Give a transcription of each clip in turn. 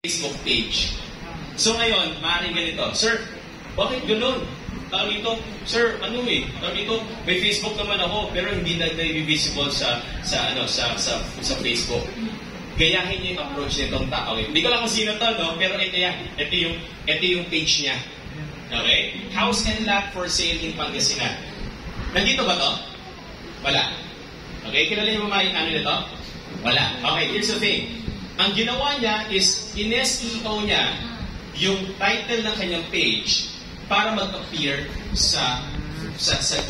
Facebook page. So ngayon, maaaring ganito, Sir, bakit gano'n? Dito, Sir, dito, may Facebook naman ako, pero hindi na visible sa Facebook. Gayahin niyo yung approach nitong tao. Hindi ko lang kung sino to, no? Pero ito yan. Ito yung page niya. Okay? House and lot for sale in Pangasinan. Nandito ba to? Wala. Okay? Kilala niyo ba ano nito? Wala. Okay, here's the thing. Ang ginawa niya is, in-SEO niya yung title ng kanyang page para mag-appear sa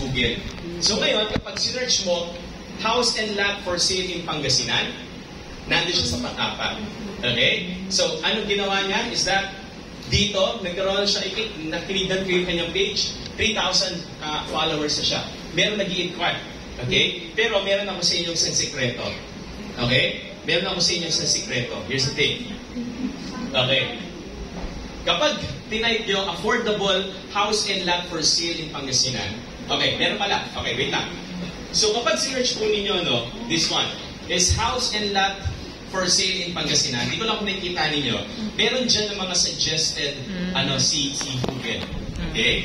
Google. So ngayon, kapag sinerch mo, house and lot for sale in Pangasinan, nandun siya sa pang-apat. Okay? So, anong ginawa niya is that dito, nagkaroon siya, nakinidan ko yung kanyang page, 3,000 followers na siya. Meron nag-i-inquire. Okay? Pero meron ako sa inyong isang sekreto. Okay? Meron ako sa inyo sa sikreto. Here's the thing. Okay. Kapag tinype nyo, affordable house and lot for sale in Pangasinan. Okay, meron pala. Okay, wait lang. So kapag sinerch po ninyo, no, this one is house and lot for sale in Pangasinan. Hindi ko lang kung nakikita ninyo. Meron dyan ng mga suggested si Google. Okay?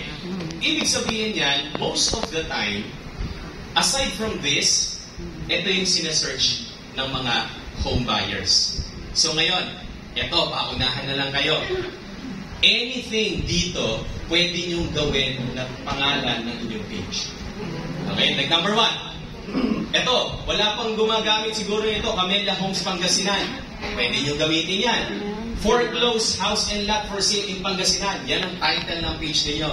Ibig sabihin yan, most of the time, aside from this, ito yung sinesearch ng mga home buyers. So ngayon, eto, paunahan na lang kayo. Anything dito, pwede niyong gawin na pangalan ng inyong page. Okay, like number 1. Eto, wala pang gumagamit siguro nito, Camellia Homes Pangasinan. Pwede niyong gamitin yan. Foreclosed house and lot for sale in Pangasinan. Yan ang title ng page ninyo.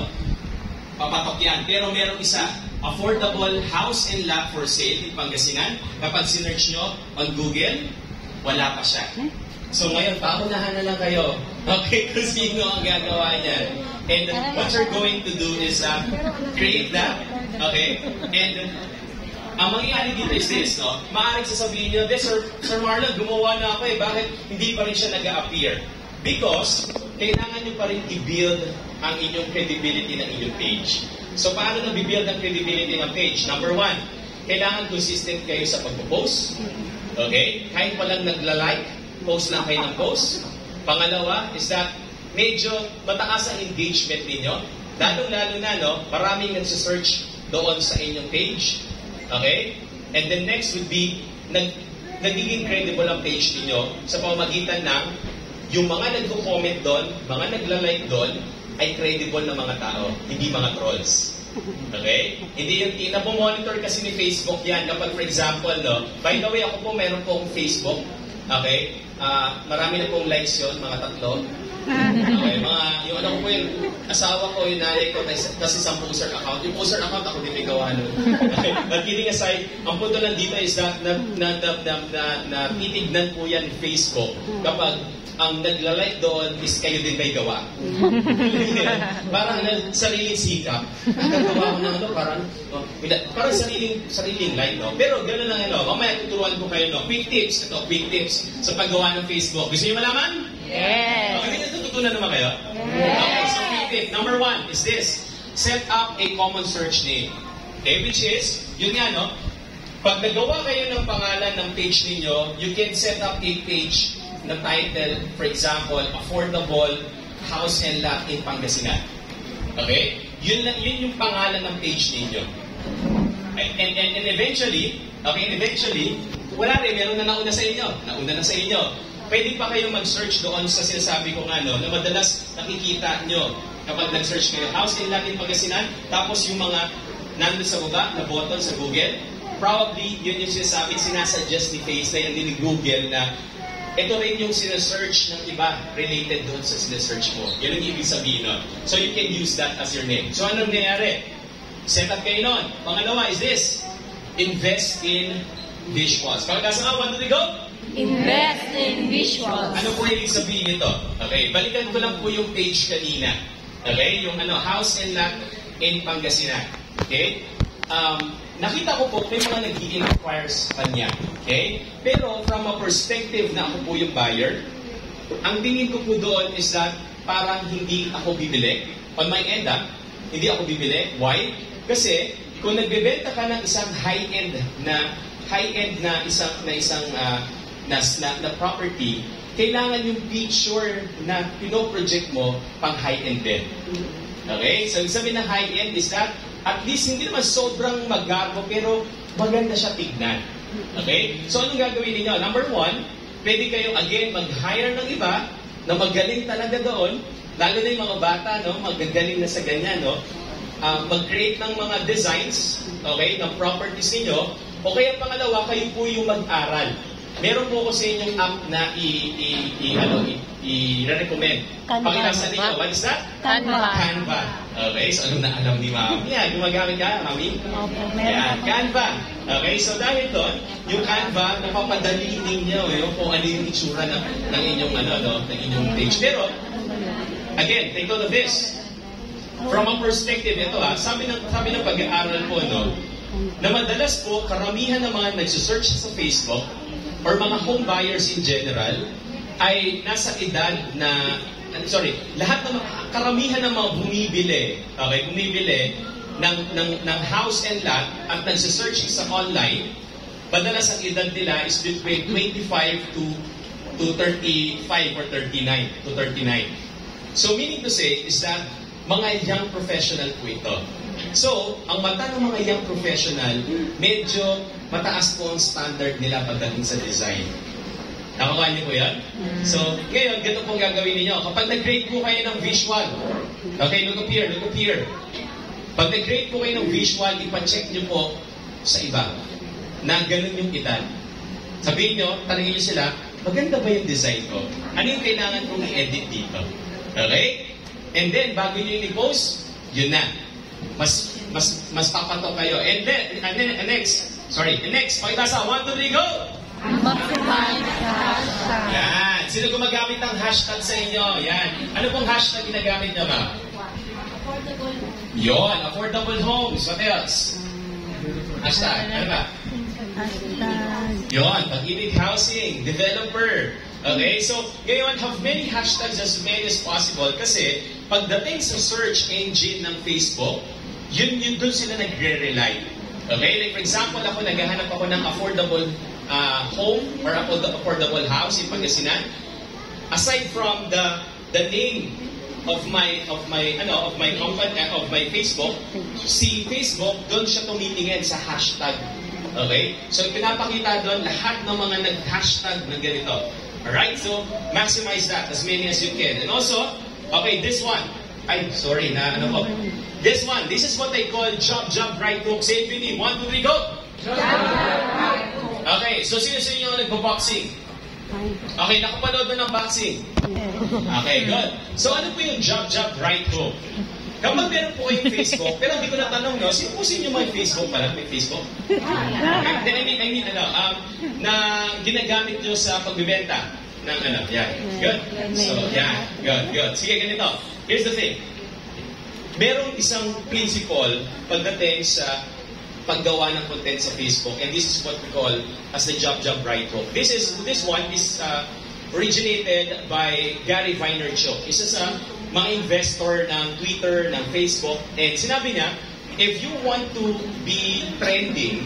Papatok yan. Pero merong isa, affordable house and lot for sale in Pangasinan. Kapag sinerch nyo on Google, wala pa siya. So ngayon, paunahan na lang kayo. Okay, kung sino ang gagawa niyan. And what you're going to do is create that. Okay? And ang mangyayari dito is this, no? Maaaring sasabihin nyo, Sir Marlon, gumawa na ako eh. Bakit hindi pa rin siya nag-a-appear? Because kailangan nyo pa rin i-build ang inyong credibility ng inyong page. So paano na-build ang credibility ng page? Number 1, kailangan consistent kayo sa pagpo-post. Okay? Kahit walang nagla-like, post lang kayo ng post. Pangalawa is that medyo mataas ang engagement ninyo. Lalong-lalo na, no, maraming nagsisearch doon sa inyong page. Okay? And then next would be, nagiging credible ang page ninyo sa pamamagitan ng yung mga nagko-comment doon, mga nagla-like doon, ay credible na mga tao, hindi mga trolls. Okay? Hindi yung napomonitor kasi ni Facebook yan. Kapag for example, no, by the way, ako po meron pong Facebook. Okay? Marami na pong likes yun, mga 3. Okay, yung ano ko po yung asawa ko, yung nanay ko, kasi isang poster account. Yung poster account ako din may gawa nun. Okay? But kidding aside, ang punto lang dito is that titignan po yan ni Facebook kapag ang nagla-like doon is kayo din may gawa. Parang sariling sikap. Nagagawa ko na parang sariling like, no? Pero gano'n lang, mamaya tuturuan ko kayo, no? Quick tips sa paggawa ng Facebook. Gusto niyo malaman? Yes. Okay, natututunan naman kayo? Yes. Okay, so quick tip. Number 1 is this. Set up a common search name. Okay, which is, yun nga, no? Pag nagawa kayo ng pangalan ng page ninyo, you can set up a page na title, for example, affordable house and lot in Pangasinan. Okay? Yun yung pangalan ng page ninyo. And eventually, wala rin, meron na nauna sa inyo. Pwede pa kayong mag-search doon sa sinasabi ko nga, no, na madalas nakikita nyo kapag nag-search kayo, house and lot in Pangasinan, tapos yung mga nandun sa baba na button sa Google, probably yun yung sinasuggest ni Face na yan din ni Google na ito rin yung sinesearch ng iba related doon sa sinesearch mo. Yan ang ibig sabihin nun. So you can use that as your name. So anong nangyayari? Set up kayo nun. Pangalawa is this. Invest in visuals. Pagkasa ka, 1, 2, 3, go! Invest in visuals. Ano po ibig sabihin nito? Okay, balikan ko lang po yung page kanina. Okay, yung house and lot in Pangasinan. Okay? Nakita ko po, may mga nag-i-inquire sa kanya. Okay? Pero from a perspective na ako po yung buyer, ang tingin ko po doon is that parang hindi ako bibili. On my end, hindi ako bibili. Why? Kasi kung nagbebenta ka ng isang high-end na isang property, kailangan yung picture na pinoproject mo pang high-end din. Okay? So, sabi ng high-end is that at least hindi naman sobrang magarbo pero maganda siya tignan. Okay? So, anong gagawin niyo? Number one, pwede kayo again mag-hire ng iba na magaling talaga doon, lalo na yung mga bata, no? Magagaling na sa ganyan, no? Mag-create ng mga designs, okay, ng properties niyo, o kaya pangalawa, kayo po yung mag-aral. Meron po ko sa inyong app na i-recommend. Pakita sa ninyo, what is that? Canva. Canva. Okay, so alam na alam ni Mami. Yan, gumagamit ka, Mami? Yan, Canva. Okay, so dahil doon, yung Canva, napapadali ninyo kung ano yung itsura ng inyong, ng inyong page. Pero, again, take note of this. From a perspective, ito sabi ng pag-aaral po, na madalas po, karamihan ng mga nagsisearch sa Facebook or mga home buyers in general ay nasa edad na, karamihan ng mga bumibili ng house and lot at nagsisearch sa online, madalas ang edad nila is between 25 to 35 or 39 to 39. So meaning to say is that mga young professional po ito. So, ang mata ng mga young professional, medyo mataas po ang standard nila pagdating sa design. Nakukuha niyo po yan? So, ngayon, ganito pong gagawin niyo. Kapag nag-grade po kayo ng visual, okay, look up here. Pag nag-grade po kayo ng visual, ipacheck niyo po sa iba na ganun yung edad. Sabihin niyo, tanongin niyo sila, maganda ba yung design ko? Ano yung kailangan kong i-edit dito? Okay? And then, bago nyo yung i-post, yun na. Mas papato kayo. And next, pakita sa 1, 2, 3, go! Maximize hashtag. Yan. Sino gumagamit ng hashtag sa inyo? Yan. Ano pong hashtag ginagamit nyo ba? Yon, affordable homes. What else? Hashtag. Ano ba? Yon, pag-ibig housing, developer. Okay, so ngayon, have many hashtags as many as possible kasi pagdating sa search engine ng Facebook, yun doon sila nagre-rely. Okay, like for example, ako naghahanap ako ng affordable home or affordable house in Pangasinan. Aside from the name of my company, of my Facebook, si Facebook doon siya tumitingin sa hashtag. Okay, so pinapakita doon lahat ng mga nag-hashtag na ganito. Alright, so maximize that as many as you can. And also, okay, this one. This is what I call job right hook. Say it with me. 1, 2, 3, go! Job right hook. Okay, so sino sa inyo nagbo-boxing? Okay, nakapanood na ng boxing? Okay, good. So ano po yung job right hook? Kapag meron po kayong Facebook, pero hindi ko natanong, sino po sa inyo may Facebook pala? May Facebook? Okay. Then I mean, na ginagamit nyo sa pagbibenta ng yan. Good. So, yan. Good. Sige, ganito. Here's the thing. Merong isang principle pagdating sa paggawa ng content sa Facebook, and this is what we call as the job right hook. This one is originated by Gary Vaynerchuk. Isa sa mga investor ng Twitter, ng Facebook, and sinabi niya, if you want to be trending,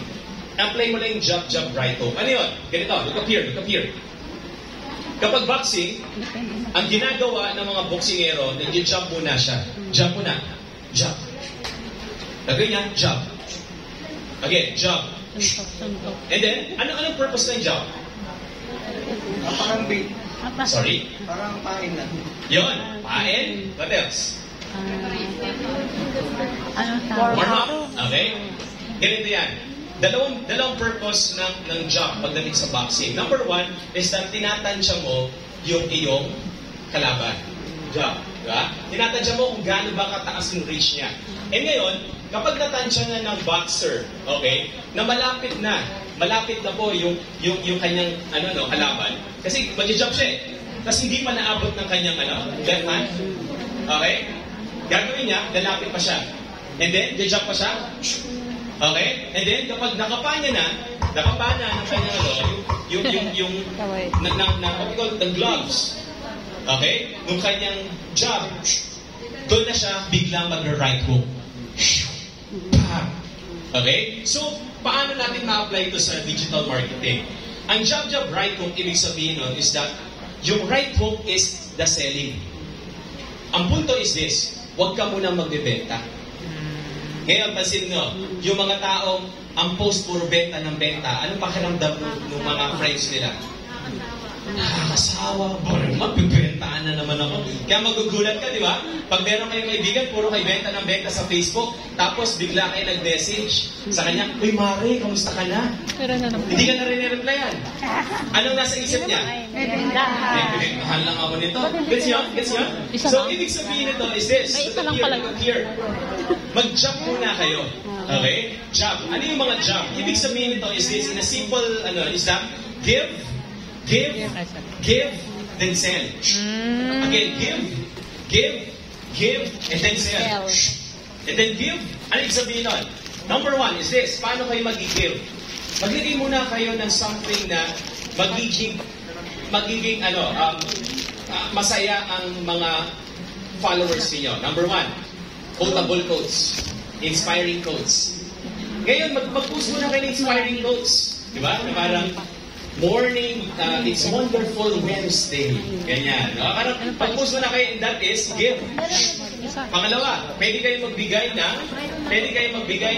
apply mo lang yung job right hook. Ano yun? Ganito, look up here. Kapag boxing, ang ginagawa ng mga boksingero, nag-jump muna siya. Jump muna. Jump. Lagay niya, jump. Again, jump. And then, anong purpose ng jump? Parang bait. Sorry? Parang pain lang. Yun, pain. What else? Warm up. Okay? Ganito yan. Dalawang purpose ng jump pagdating sa boxing. Number one is that tinatansya mo yung iyong kalaban. Jump. Diba? Tinatansya mo kung gaano ba kataas yung reach niya. And ngayon, kapag natansya na ng boxer, okay, na malapit na po yung kanyang kalaban, kasi mag-jump siya eh. Kasi hindi pa naabot ng kanyang left hand. Okay? Gagawin niya, lalapit pa siya. And then, jump pa siya. Okay? And then, kapag nakapa na ng kanyang the gloves. Okay? Nung kanyang jab, doon na siya biglang mag-right hook. Okay? So, paano natin ma-apply ito sa digital marketing? Ang job right hook, ibig sabihin nun, is that yung right hook is the selling. Ang punto is this, huwag ka munang magbebenta. Ngayon, pansin nyo, yung mga taong ang post puro benta ng benta, anong pakiramdam ng mga friends nila? Nakakasawa, boring, magbibentahan na naman ako. Kaya magugulat ka, di ba? Pag meron kayong kaibigan, puro kayo benta ng benta sa Facebook, tapos bigla kayo nag-message sa kanya, "Uy, Mare, kamusta ka na?" Hindi ka na rin i-replyan. Anong nasa isip niya? Mahal lang ako nito. Gets yun? Gets yun? So, ibig sabihin nito is this. Look here. Mag-jump muna kayo. Okay? Jump. Ano yung mga jump? Ibig sabihin nito is this. In a simple, is that give, then sell. Again, give, and then sell. And then give. Ano ibig sabihin nun? Number one is this. Paano kayo mag-give? Maglagay muna kayo ng something na magiging masaya ang mga followers niyo. Number one, quotable quotes. Inspiring quotes. Ngayon, mag-post muna kayo ng inspiring quotes. Diba? Parang, morning, it's wonderful Wednesday. Ganyan. No? Parang, pag-post mo na kayo, and that is, give. Pangalawa, pwede kayo magbigay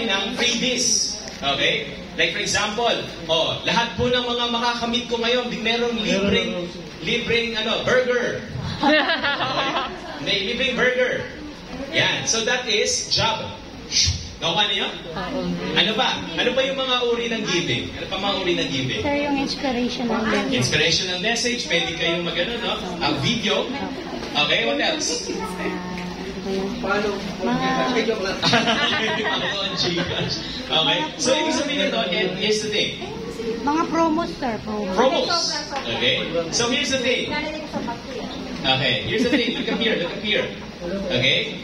ng freebies. Okay? Like for example, lahat po ng mga makakamit ko ngayon, merong libreng burger. Okay? May libreng burger. Yan. So that is job. Nakuha niyo? Ano ba? Ano ba yung mga uri ng giving? Ano pa mga uri ng giving? Sir, yung inspirational message. Inspirational message. Pwede kayong video. Okay, what else? Paano? Okay. So, ibig sabihin ito, and here's the thing. Mga promos, sir. Promos. Okay. So, here's the thing. Okay. Here's the thing. Look up here. Okay.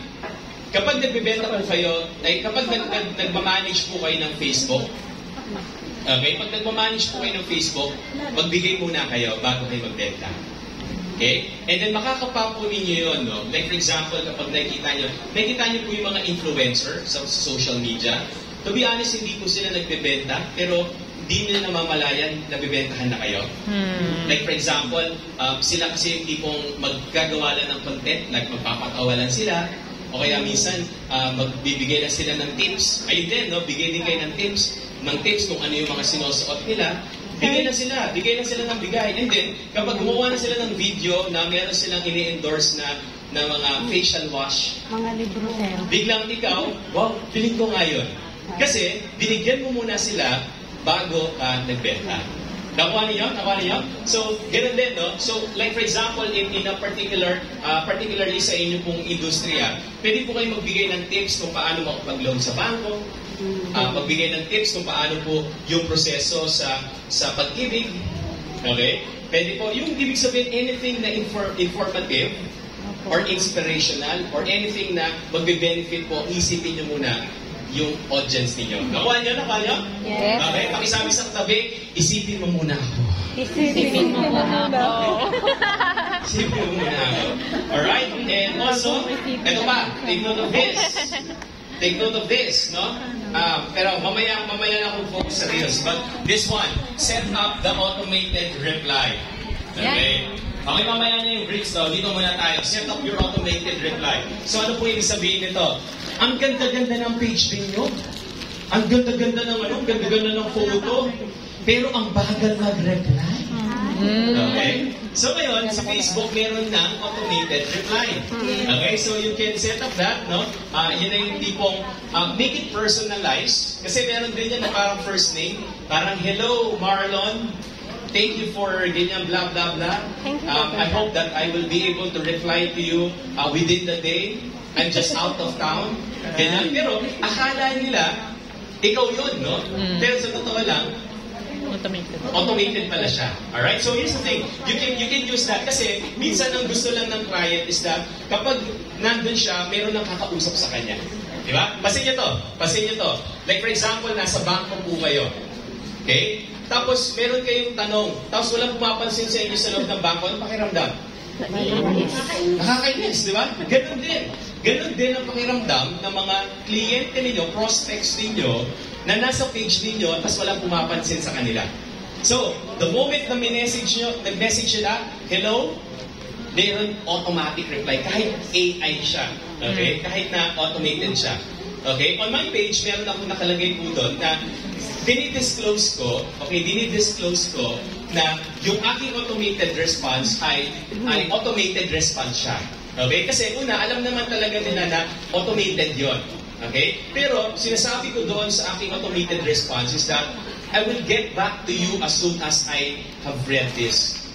Kapag nagbibenta po kayo, kapag nagmamanage po kayo ng Facebook, okay, pag nagmamanage po kayo ng Facebook, magbigay muna kayo bago kayo magbenta. Okay? And then makakapa po ninyo yun, no? Like for example, kapag nakikita nyo po yung mga influencer sa social media. To be honest, hindi po sila nagbebenta, pero di nila namamalayan, nabibentahan na kayo. Like for example, sila kasi yung tipong maggagawa lang ng content, like magpapatawa lang sila, o kaya minsan, magbibigay na sila ng tips. Ayun din, no? Bigay din kayo ng tips kung ano yung mga sinusuot nila. Bigay na sila ng bigay. And then, kapag gumawa na sila ng video na meron silang ini-endorse na mga facial wash, Mga libro, sir. biglang ikaw, wow, piling ko nga yun. Kasi, binigyan mo muna sila bago ka nagbenta. Nakuha niyo? So, ganun din, no? So, like for example, in a particularly sa inyo pong industriya, pwede po kayo magbigay ng tips kung paano makapag-loan sa bangko, magbigay ng tips kung paano po yung proseso sa pag-ibig. Okay? Pwede po, yung ibig sabihin, anything na informative or inspirational or anything na magbe-benefit po, isipin nyo muna yung audience ninyo. Nakuha niyo? Yes. Okay? Pakisabi sa tabi, isipin mo muna ako. Isipin mo muna ako. Isipin mo muna ako. Alright? And also, ito pa, take note of this. No? Pero mamaya na akong focus sa Reels. But this one, set up the automated reply. Okay? Okay, mamaya na yung Reels daw. Dito muna tayo. Set up your automated reply. So ano po yung sabihin nito? Ang ganda-ganda ng page ninyo. Ang ganda-ganda ng photo. Pero ang bagal mag-reply. Okay? So ngayon, sa Facebook, meron ng automated reply. Okay? So you can set up that, no? Yun na yung tipong, make it personalized. Kasi meron din yan na parang first name. Parang, hello, Marlon. Thank you for ganyan, blah, blah, blah. I hope that I will be able to reply to you within the day. I'm just out of town. Ganyan. Pero, akala nila, ikaw yun, no? Pero sa totoo lang, automated pala siya. Alright? So here's the thing. You can use that kasi minsan ang gusto lang ng client is that kapag nandun siya, meron nang kakausap sa kanya. Di ba? Pasin niyo to. Like for example, nasa bangko po kayo. Okay? Tapos meron kayong tanong. Tapos walang pumapansin sa inyo sa loob ng bangko. Anong pakiramdam? Nakakainis, di ba? Ganon din ang pakiramdam ng mga kliyente ninyo, prospects ninyo, na nasa page ninyo, tapos walang pumapansin sa kanila. So, the moment na nag-message sila, hello, meron automatic reply. Kahit AI siya. Okay? Kahit na automated siya. Okay? On my page, meron ako nakalagay po doon na dinidisclose ko na yung aking automated response ay automated response siya. Okay? Kasi una, alam naman talaga nila na automated yon. Okay? Pero, sinasabi ko doon sa aking automated response is that I will get back to you as soon as I have read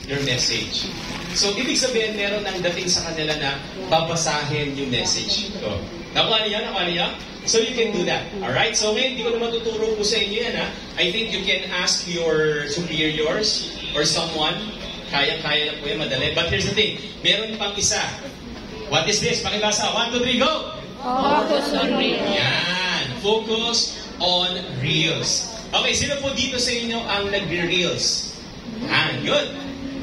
your message. So, ibig sabihin, meron nang dating sa kanila na babasahin yung message ko. Nakuha niya? So, you can do that. Alright? So, ngayon, hindi ko naman tuturo po sa inyo yan, ha? I think you can ask your superiors or someone. Kaya-kaya na po yan, madali. But here's the thing. Meron pang isa. What is this? Pakibasa. 1, 2, 3, go! Focus on reels. Yan. Focus on reels. Okay, sino po dito sa inyo ang nagre-reels? Good.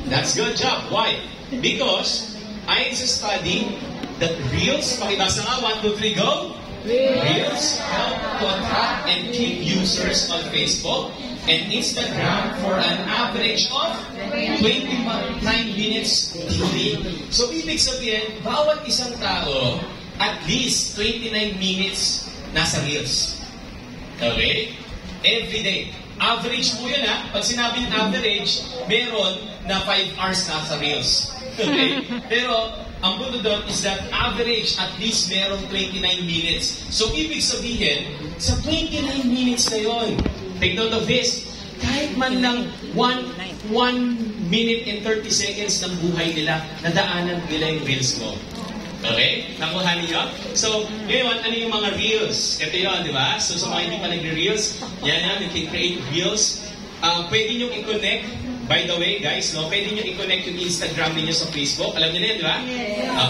That's good job. Why? Because I study that reels, pakibasa nga, 1, 2, 3, go! Reels help to attract and keep users on Facebook and Instagram for an average of 29 minutes daily. So, ibig sabihin, bawat isang tao, at least 29 minutes nasa Reels. Okay? Every day. Average po yun, ha? Pag sinabi yung average, meron na 5 hours nasa Reels. Okay? Pero, ang punto doon is that average at least merong 29 minutes. So, ibig sabihin, sa 29 minutes na yun, take note of this, kahit man lang 1 minute and 30 seconds ng buhay nila, nadaanan nila yung Reels mo. Okay? Nakuha niyo? So, ngayon, ano yung mga Reels? Ito yun, di ba? So, sa mga hindi pa nagre-Reels, yan, you can create Reels. Pwede nyo i-connect. By the way, guys, no, pwede nyo i-connect yung Instagram ninyo sa Facebook. Alam niyo na yun, di ba?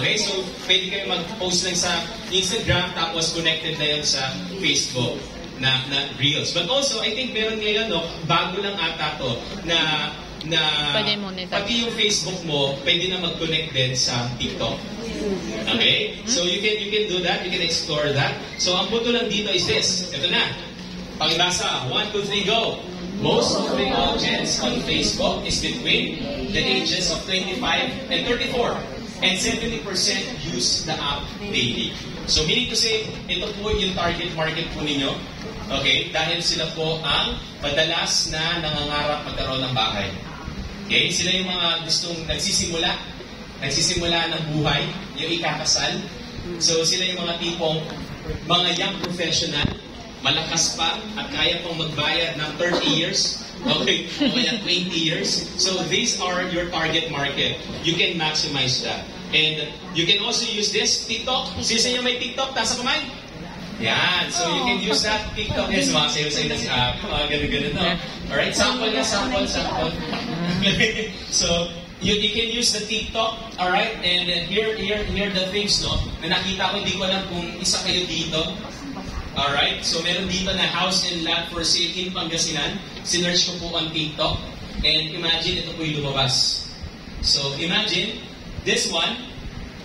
Okay, so pwede kayo mag-post lang sa Instagram tapos connected na yun sa Facebook na Reels. But also, I think meron ngayon, no, bago lang ata to, na pati yung Facebook mo, pwede na mag-connect din sa TikTok. Okay? So you can do that, you can explore that. So ang punto lang dito is this. Ito na. Pakibasa. 1, 2, 3, go! Most of the audience on Facebook is between the ages of 25 and 34. And 70% use the app daily. So meaning to say, ito po yung target market po ninyo. Okay? Dahil sila po ang madalas na nangangarap magkaroon ng bahay. Okay? Sila yung mga gustong nagsisimula ng buhay, yung ikakasal. So sila yung mga tipong mga young professional, malakas pa at kaya pong magbayad ng 30 years, okay, o kaya 20 years. So these are your target market. You can maximize that. And you can also use this, TikTok. Sino sa inyo may TikTok? Taas sa kamay? Yan. So you can use that TikTok. Yes, mga sayo-sayo na si ganun-ganun, no? Alright, sample. So, you can use the TikTok, alright? And here the things, no? Na nakita ko, hindi ko alam kung isa kayo dito. Alright, so meron dito na house and lot for sale in Pangasinan. Sinerch ko po on TikTok. And imagine, ito po yung lumabas. So imagine, this one,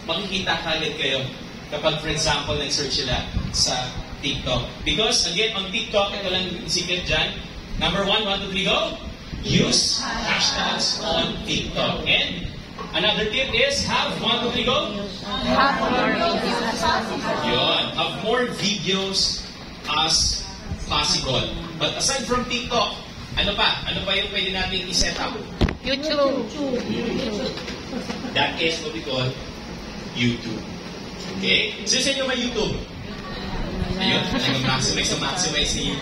makikita kagad kayo kapag, for example, nag-search sila sa TikTok. Because, again, on TikTok, ito lang secret dyan. Number 1, 1, 2, 3, go! Use hashtags on TikTok. And another tip is, have 1, 2, 3, go! Have more videos. Yun. Have more videos as possible. But aside from TikTok, ano pa? Ano pa yung pwede natin i-set up? YouTube. That is what we call YouTube. Okay? So sa inyo may YouTube? Ayun. Maximize ni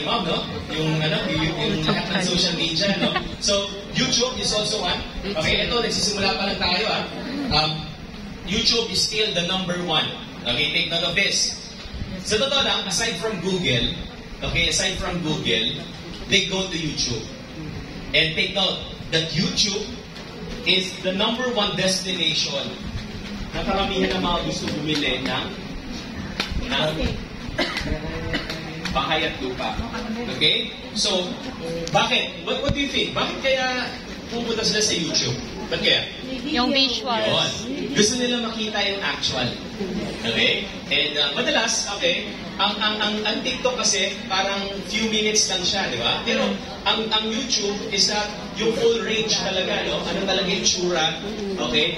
Mom, no? Yung lahat ng social media, no? So, YouTube is also one. Okay, ito, nagsisimula pa lang tayo, YouTube is still the number 1. Okay, take note of this. Sa totoo lang, aside from Google, they go to YouTube. And take note that YouTube is the number 1 destination na karamihan ng mga gusto bumili ng bahay at lupa. Okay? So, bakit? What do you think? Bakit kaya pupunta sila sa YouTube. Ba't kaya? Yung visuals. Yun. Gusto nila makita yung actual. Okay? And madalas, okay, ang TikTok kasi parang few minutes lang siya, di ba? Pero ang YouTube is that yung full range talaga, no? Ano talaga yung tsura, okay?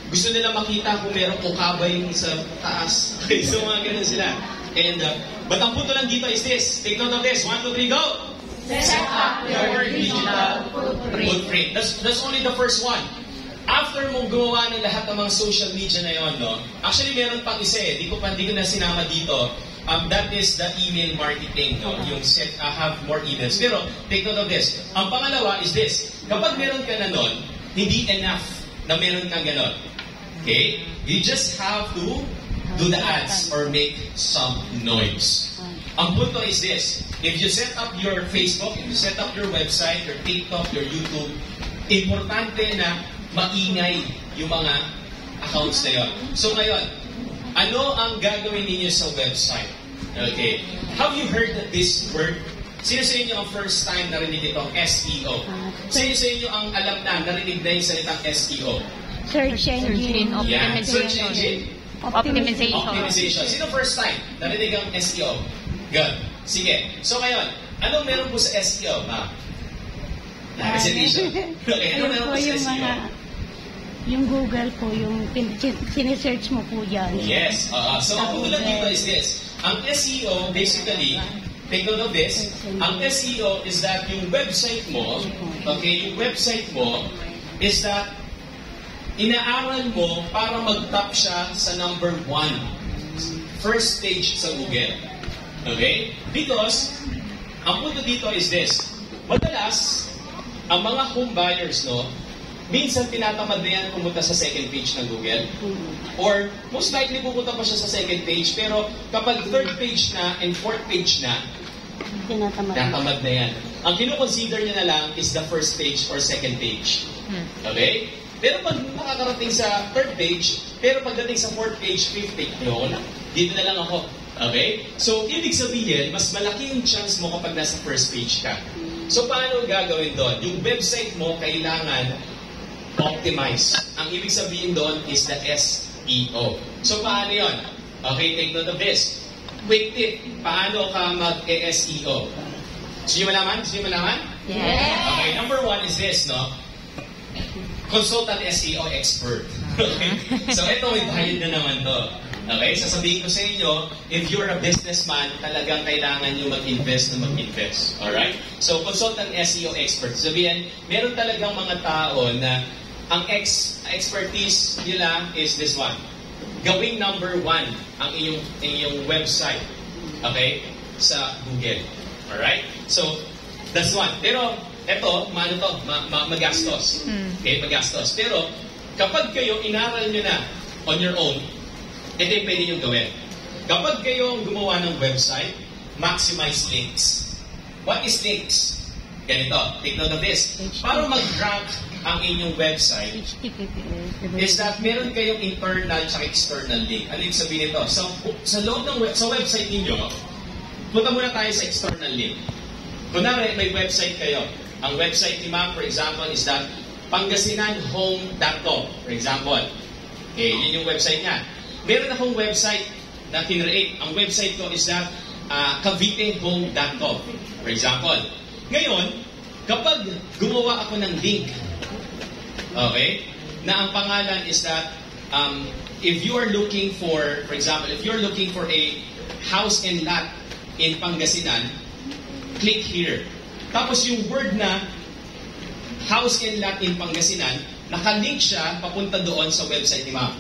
Gusto nila makita kung merong ukabay sa taas. Okay, so mga ganun sila. And but ang punto lang dito is this. Take note of this. 1, 2, 3, go! Set up your digital footprint. That's only the first one. After mong gumawa ng lahat ng mga social media na yon, no? Actually, meron pang isa eh. Di ko na sinama dito. That is the email marketing, no? Yung have more emails. Pero, take note of this. Ang pangalawa is this. Kapag meron ka na nun, hindi enough na meron kang ganon. Okay? You just have to do the ads or make some noise. Ang punto is this. If you set up your Facebook, if you set up your website, your TikTok, your YouTube, importante na maingay yung mga accounts na yun. So ngayon, ano ang gagawin ninyo sa website? Okay. Have you heard this word? Sino sa inyo ang first time narinig itong SEO? Sino sa inyo ang alam na narinig na yung salitang SEO? Search engine Yeah, search optimization. engine optimization. Sino first time narinig ang SEO? Good. Sige. So ngayon, anong meron po sa SEO, ma'am? Presentation. Okay, anong meron po sa SEO? Yung Google po, yung sinesearch mo po yan. Yes. So ang punto lang dito is this. Ang SEO, basically, take note of this. Ang SEO is that yung website mo, okay, yung website mo is that inaaral mo para mag-top siya sa number 1. First page sa Google. Okay? Because, ang punto dito is this. Madalas, ang mga home buyers, no, minsan tinatamad na yan pumunta sa second page ng Google. Or, most likely pupunta pa siya sa second page, pero kapag third page na and fourth page na, tinatamad na yan. Ang kinoconsider niya na lang is the first page or second page. Okay? Pero pag nakakarating sa third page, pero pagdating sa fourth page, fifth page, ayoko na. Dito na lang ako. Okay? So, ibig sabihin, mas malaki yung chance mo kapag nasa first page ka. So, paano gagawin doon? Yung website mo, kailangan optimize. Ang ibig sabihin doon is the SEO. So, paano yon? Okay, take note of this. Quick tip, paano ka mag-SEO? Gusto nyo malaman? Yes. Okay, number 1 is this, no? Consultant SEO expert. Okay? So, ito, may bayad na naman to. Okay? Sasabihin ko sa inyo, if you're a businessman, talagang kailangan nyo mag-invest na mag-invest. Alright? So, consultant SEO expert. Sabihin, meron talagang mga tao na ang expertise nila is this one. Gawing number 1 ang iyong website. Okay? Sa Google. Alright? So, that's one. Pero, eto, magastos. Okay, magastos. Pero, kapag kayo inaral nyo na on your own, ito yung pwede nyo gawin. Kapag kayo gumawa ng website, maximize links. What is links? Ganito, take note of this. Para mag-rank ang inyong website, is that meron kayong internal at external link. Ano yung sabihin nito? Sa loob ng sa website ninyo, punta muna tayo sa external link. Kunwari, may website kayo. Ang website ni ma'am, for example, is that pangasinanhome.com, for example. Okay, yun yung website niya. Meron akong website na kinreate. Ang website ko is that cavitehome.com, for example. Ngayon, kapag gumawa ako ng link, okay, na ang pangalan is that if you are looking for example, if you're looking for a house and lot in Pangasinan, click here. Tapos yung word na house and lot in Pangasinan, nakalink siya papunta doon sa website ni ma'am.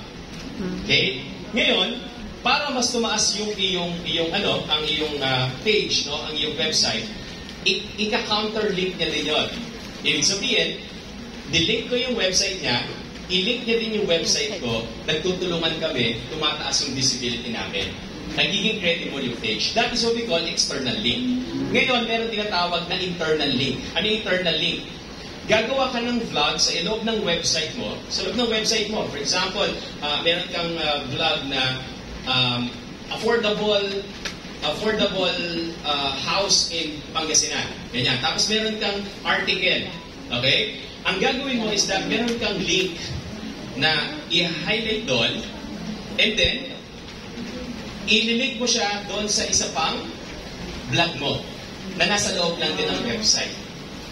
Okay? Ngayon, para mas tumaas yung ang iyong page, no, ang iyong website, ika-counter link niya din yun. Ibig sabihin, nilink ko yung website niya, i-link niya din yung website ko, nagtutulungan kami, tumataas yung visibility namin. Nagiging credible yung page. That is what we call external link. Ngayon, meron tinatawag na internal link. Ano yung internal link? Gagawa ka ng vlog sa loob ng website mo. Sa loob ng website mo, for example, meron kang vlog na affordable house in Pangasinan. Ganyan. Tapos meron kang article Okay? Ang gagawin mo is that meron kang link na i-highlight doon, and then, ililink mo siya doon sa isa pang blog mo na nasa loob lang din ng website.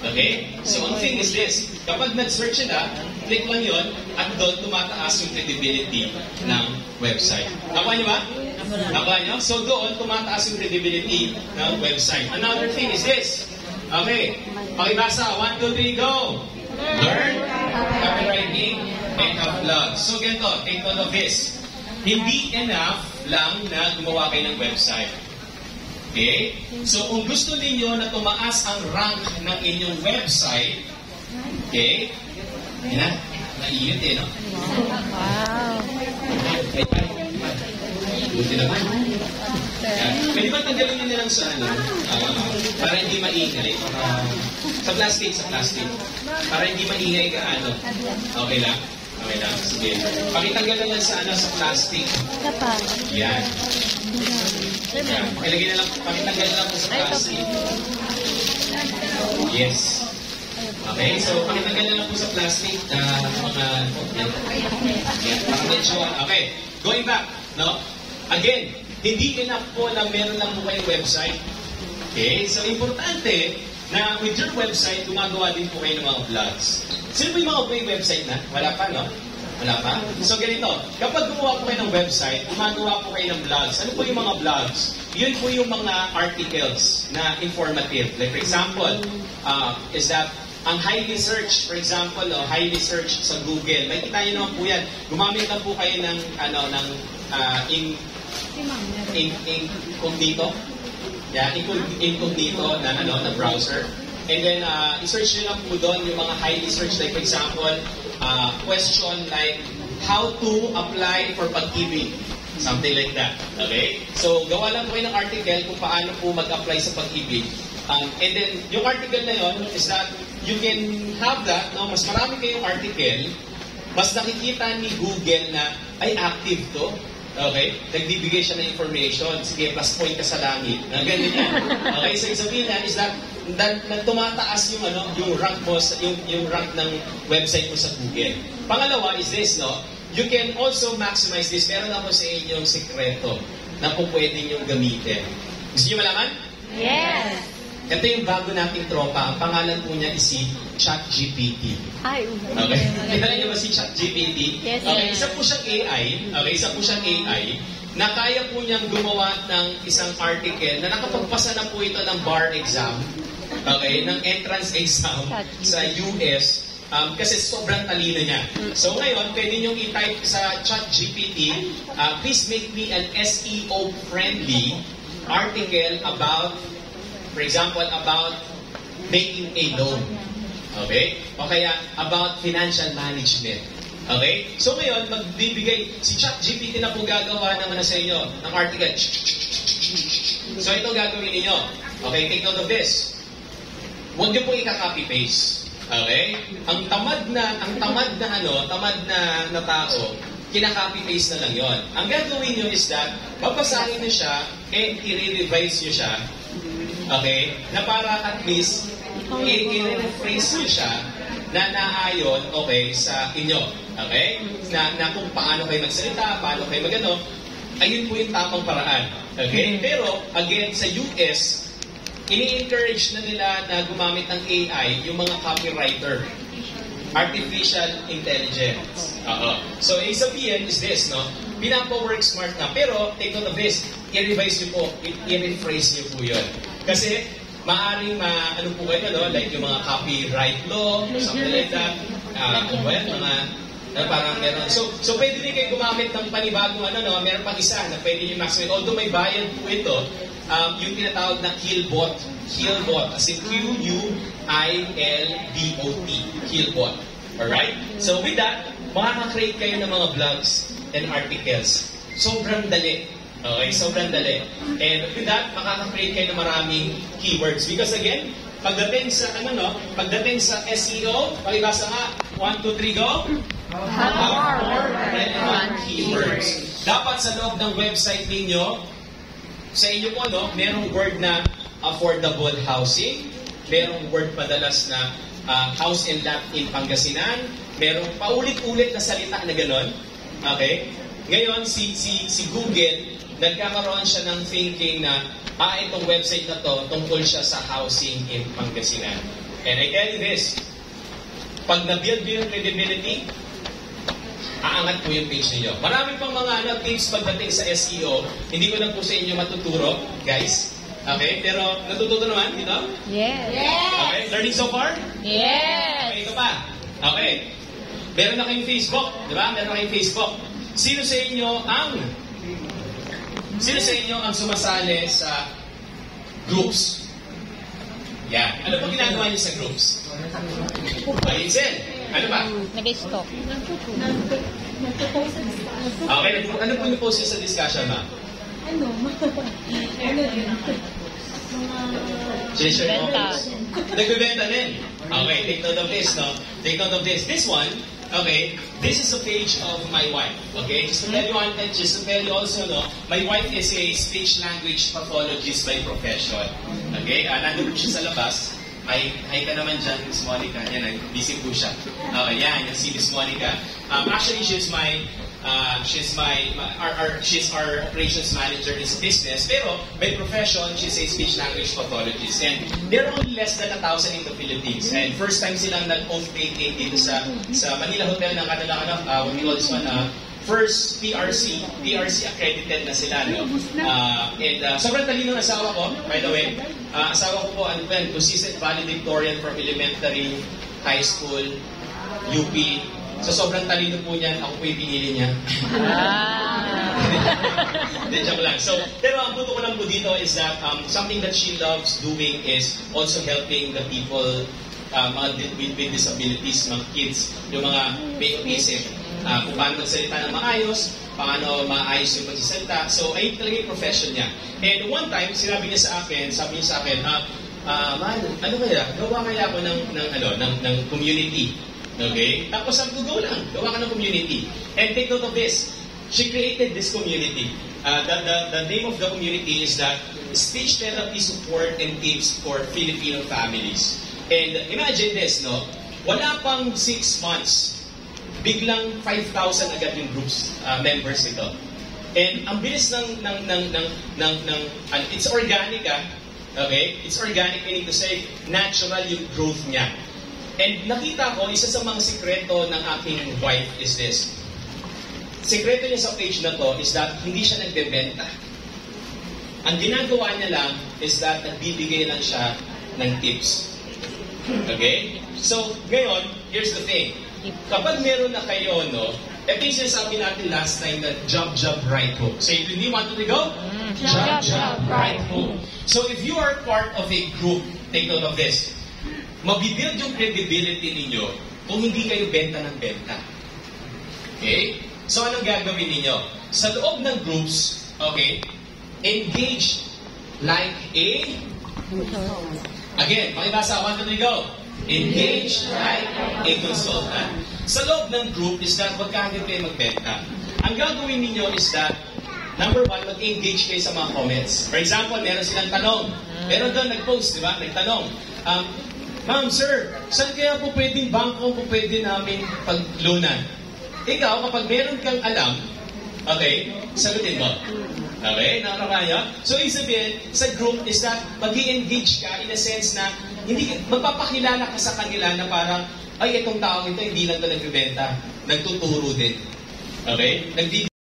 Okay? So, ang thing is this. Kapag nag-search sila, click lang yon at doon tumataas yung credibility ng website. Nakuha niyo ba? Nakuha niyo? So, doon tumataas yung credibility ng website. Another thing is this. Okay. Pakibasa. 1, 2, 3, go! Learn copywriting and have blogs. So, ganito. Take note of this. Hindi enough lang na gumawa kayo ng website. Okay? So, kung gusto ninyo na tumaas ang rank ng inyong website, okay? Yan na. Naiinit no? Wow. Buti naman. Pwede ba tanggalin nyo nilang sa para hindi maingay? Sa plastic. Para hindi maingay ka Okay lang? Okay lang. Sige. Pakitanggal lang sa sa plastic. Kapag. Yan. Yan. Ilagay na lang, pakitanggal na lang sa plastic. Yes. Okay, so pakitanggal na lang po sa plastic mga yan. Para medyo, okay. Going back, no? Again, hindi enough po na meron lang po kayong website. Okay, so importante na with your website, gumagawa din po kayo ng mga vlogs. Sino po yung mga website na? Wala pa, no? Wala pa? So ganito, kapag gumawa po kayo ng website, gumagawa po kayo ng vlogs. Ano po yung mga vlogs? Yun po yung mga articles na informative. Like for example, is that ang highly search, for example, highly search sa Google, may kita nyo naman po yan. Gumamit na po kayo ng, incognito. Yeah, incognito na browser. And then, i-search nyo lang po doon yung mga highly search. Like for example, question like, how to apply for pag-ibig. Something like that. Okay? So, gawa lang po kayo ng article kung paano po mag-apply sa pag-ibig. And then, yung article na yon is that you can have that, no? Mas marami kayong article, mas nakikita ni Google na, ay, active to. Okay? Nagbibigay siya ng information. Sige, plus point ka sa langit. Ganyan yan. Okay? So, sabihin na is that tumataas yung, yung rank mo, yung rank ng website mo sa Google. Pangalawa is this, no? You can also maximize this. Meron ako sa inyong sekreto na kung pwede nyo gamitin. Gusto nyo malaman? Yes. Ito yung bago nating tropa. Ang pangalan po niya is si ChatGPT. Ay, okay. Kilala niyo ba si ChatGPT? Yes. Okay, isa po siyang AI. Okay, isa po siyang AI na kaya po niyang gumawa ng isang article na nakapagpasa na po ito ng bar exam. Okay, ng entrance exam sa US. Kasi sobrang talino niya. So ngayon, pwede niyong i-type sa ChatGPT, please make me an SEO-friendly article about, for example, about making a loan. Okay? O kaya, about financial management. Okay? So ngayon, magbibigay, si ChatGPT na po gagawa naman sa inyo ng article. So ito gagawin niyo. Okay? Take note of this. Huwag niyo po ika-copy-paste. Okay? Ang tamad na tao, kina-copy-paste na lang yon. Ang gagawin nyo is that, babasahin nyo siya, and i-revise nyo siya, okay? Na para at least, i-rephrase nyo siya na naayon, okay, sa inyo. Okay? Na kung paano kayo magsalita, paano kayo magano, ayun po yung tamang paraan. Okay? Pero, again, sa US, ini-encourage na nila na gumamit ng AI yung mga copywriter. Artificial intelligence. So, ibig sabihin is this, no? Pinapa-work smart na. Pero, take note of this, i-revise nyo po, i-rephrase nyo po yun. Kasi, maaring ano po kayo, no? Like yung mga copyright law, something like that. Parang meron. So pwede din kayo gumamit ng panibagong meron pang isa na pwede nyo maximize. Although may bayad po ito, yung tinatawag na Killbot. Killbot, as in Q-U-I-L-B-O-T. Killbot. Alright? So with that, makaka-create kayo ng mga blogs and articles. Sobrang dali. Okay? Sobrang dali. And with that, makaka-create kayo ng maraming keywords. Because again, pagdating sa SEO, pakibasa nga, 1, 2, 3, go! Have more relevant keywords. Dapat sa loob ng website ninyo, sa inyo po, merong word na affordable housing, merong word madalas na house and lot in Pangasinan. Merong paulit-ulit na salita na gano'n. Okay? Ngayon, si Google, nagkakaroon siya ng thinking na, itong website na to, tungkol siya sa housing in Pangasinan. And I tell you this, pag na-build mo yung credibility, aangat po yung page ninyo. Marami pang mga tips pagdating sa SEO, hindi ko na po sa inyo matuturo, guys. Okay? Pero natututo naman, dito? Yes. Okay? Learning so far? Yes. Okay, ito pa. Okay. Meron na kayong Facebook, di ba? Meron na kayong Facebook. Sino sa inyo ang sumasali sa groups? Yan. Ano po ginagawa niyo sa groups? Ayun, ano ba? Nag-stop. Okay, ano po yung post sa discussion, ma? Share mo? Nagbibenta din. Okay, take note of this, no? Take note of this. This one, okay, this is a page of my wife. Okay, just to tell you also, no, my wife is a speech language pathologist by profession. Okay, nandun siya sa labas. Hi ka naman dyan, Miss Monica. Yan, busy po siya. Okay, yan, si Miss Monica. Actually, she's our operations manager in business. Pero, by profession, she's a speech language pathologist. And there are only less than 1,000 in the Philippines. And first time silang nag-oath taking dito sa Manila Hotel ng kanilang, what we call this one, first PRC accredited na sila, no? Sobrang talino ng asawa ko, by the way. Asawa ko po, consistent valedictorian from elementary, high school, UP. So sobrang talino po niyan, ako po yung pinili niya. Hindi, joke lang. So, pero ang punto ko lang po dito is that something that she loves doing is also helping the people with disabilities, mga kids, yung mga may autism. Kung paano magsalita ng maayos, paano maayos yung pagsasalita. So, ayun talaga yung profession niya. And one time, sabi niya sa akin, man, ano kaya? Gawa kaya ako ng community. Okay? Tapos ang go lang, gawa ka ng community. And take note of this. She created this community. The name of the community is that Speech Therapy Support and Tips for Filipino Families. And imagine this, no? Wala pang 6 months. Biglang 5,000 agad yung groups, members ito. And ang bilis it's organic, okay? It's organic, meaning to say, natural yung growth niya. And nakita ko, isa sa mga sikreto ng aking wife is this. Sikreto niya sa page na to is that hindi siya nagbebenta. Ang ginagawa niya lang is that nagbibigay lang siya ng tips. Okay? So, ngayon, here's the thing. Kapag meron na kayo, no, ito yung sinasabi natin last time na job, right hook. So, if you want to go, job, right hook. So, if you are part of a group, take note of this. Mabibuild yung credibility ninyo kung hindi kayo benta ng benta. Okay? So, anong gagawin ninyo? Sa loob ng groups, okay, engage like a... Again, makibasa, 1, 2, 3, go. Engage like a consultant. Sa loob ng group is that wag ka kayo magbenta. Ang gagawin ninyo is that, number 1, mag-engage kayo sa mga comments. For example, meron silang tanong. Meron doon nag-post, di ba? Nagtanong. Ma'am, sir, saan kaya po pwedeng bangko po pwede namin paglunan? Ikaw, kapag meron kang alam, okay, sagutin mo. Okay, nakakaya? So, ibig sabihin, sa group is that mag-i-engage ka in a sense na hindi magpapakilala ka sa kanila na parang, ay, itong taong ito, hindi lang ito nagbibenta. Nagtuturo din. Okay?